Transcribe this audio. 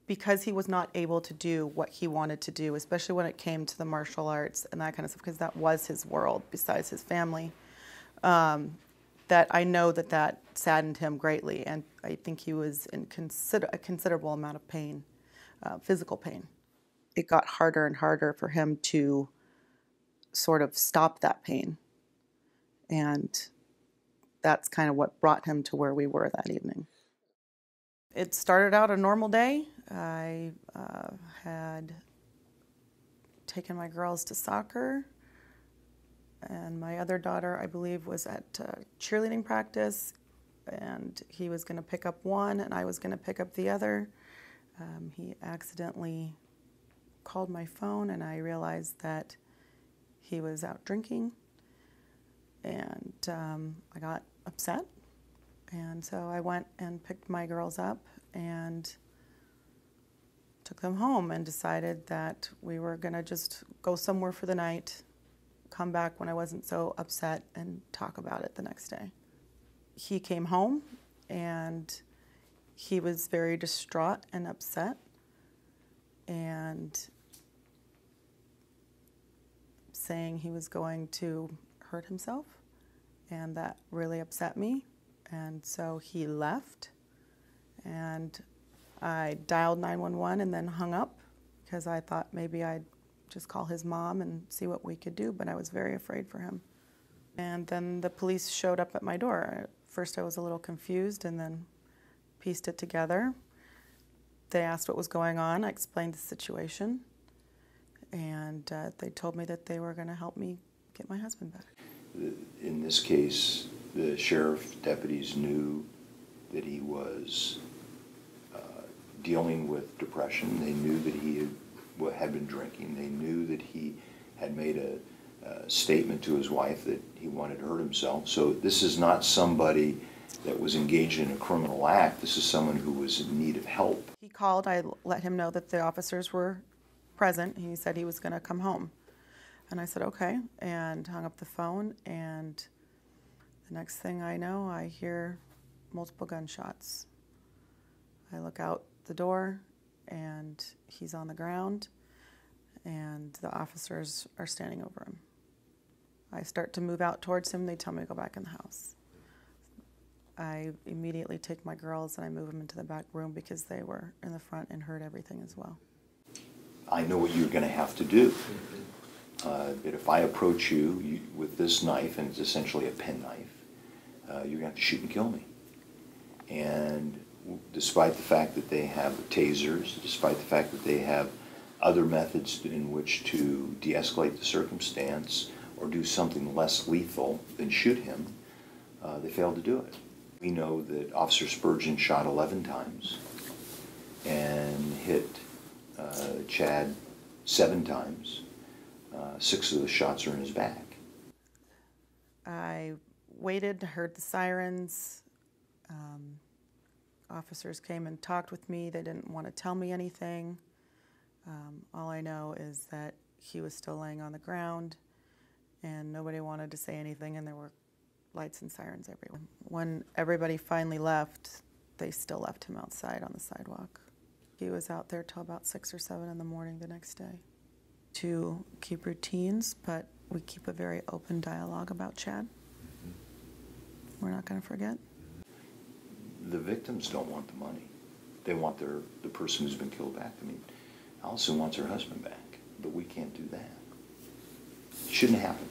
because he was not able to do what he wanted to do, especially when it came to the martial arts and that kind of stuff, because that was his world besides his family, that I know that that saddened him greatly, and I think he was in a considerable amount of pain, physical pain. It got harder and harder for him to sort of stop that pain, and that's kind of what brought him to where we were that evening. It started out a normal day. I had taken my girls to soccer, and my other daughter, I believe, was at cheerleading practice, and he was going to pick up one, and I was going to pick up the other. He accidentally called my phone, and I realized that he was out drinking, and I got upset. And so I went and picked my girls up and took them home and decided that we were going to just go somewhere for the night, come back when I wasn't so upset, and talk about it the next day. He came home and he was very distraught and upset and saying he was going to hurt himself, and that really upset me. And so he left, and I dialed 911 and then hung up because I thought maybe I'd just call his mom and see what we could do, but I was very afraid for him. And then the police showed up at my door. At first I was a little confused and then pieced it together. They asked what was going on. I explained the situation, and they told me that they were going to help me get my husband back. In this case, the sheriff deputies knew that he was dealing with depression. They knew that he had been drinking. They knew that he had made a statement to his wife that he wanted to hurt himself. So this is not somebody that was engaged in a criminal act. This is someone who was in need of help. He called. I let him know that the officers were present. He said he was going to come home. And I said, okay, and hung up the phone, and the next thing I know, I hear multiple gunshots. I look out the door, and he's on the ground, and the officers are standing over him. I start to move out towards him. They tell me to go back in the house. I immediately take my girls and I move them into the back room because they were in the front and heard everything as well. I know what you're going to have to do. That if I approach you with this knife, and it's essentially a penknife, you're going to have to shoot and kill me. And despite the fact that they have tasers, despite the fact that they have other methods in which to de-escalate the circumstance or do something less lethal than shoot him, they failed to do it. We know that Officer Spurgeon shot 11 times and hit Chad 7 times. 6 of the shots are in his back. I waited, heard the sirens. Officers came and talked with me. They didn't want to tell me anything. All I know is that he was still laying on the ground, and nobody wanted to say anything, and there were lights and sirens everywhere. When everybody finally left, they still left him outside on the sidewalk. He was out there till about 6 or 7 in the morning the next day. To keep routines, but we keep a very open dialogue about Chad. We're not going to forget. The victims don't want the money. They want the person who's been killed back. I mean, Allison wants her husband back, but we can't do that. It shouldn't happen.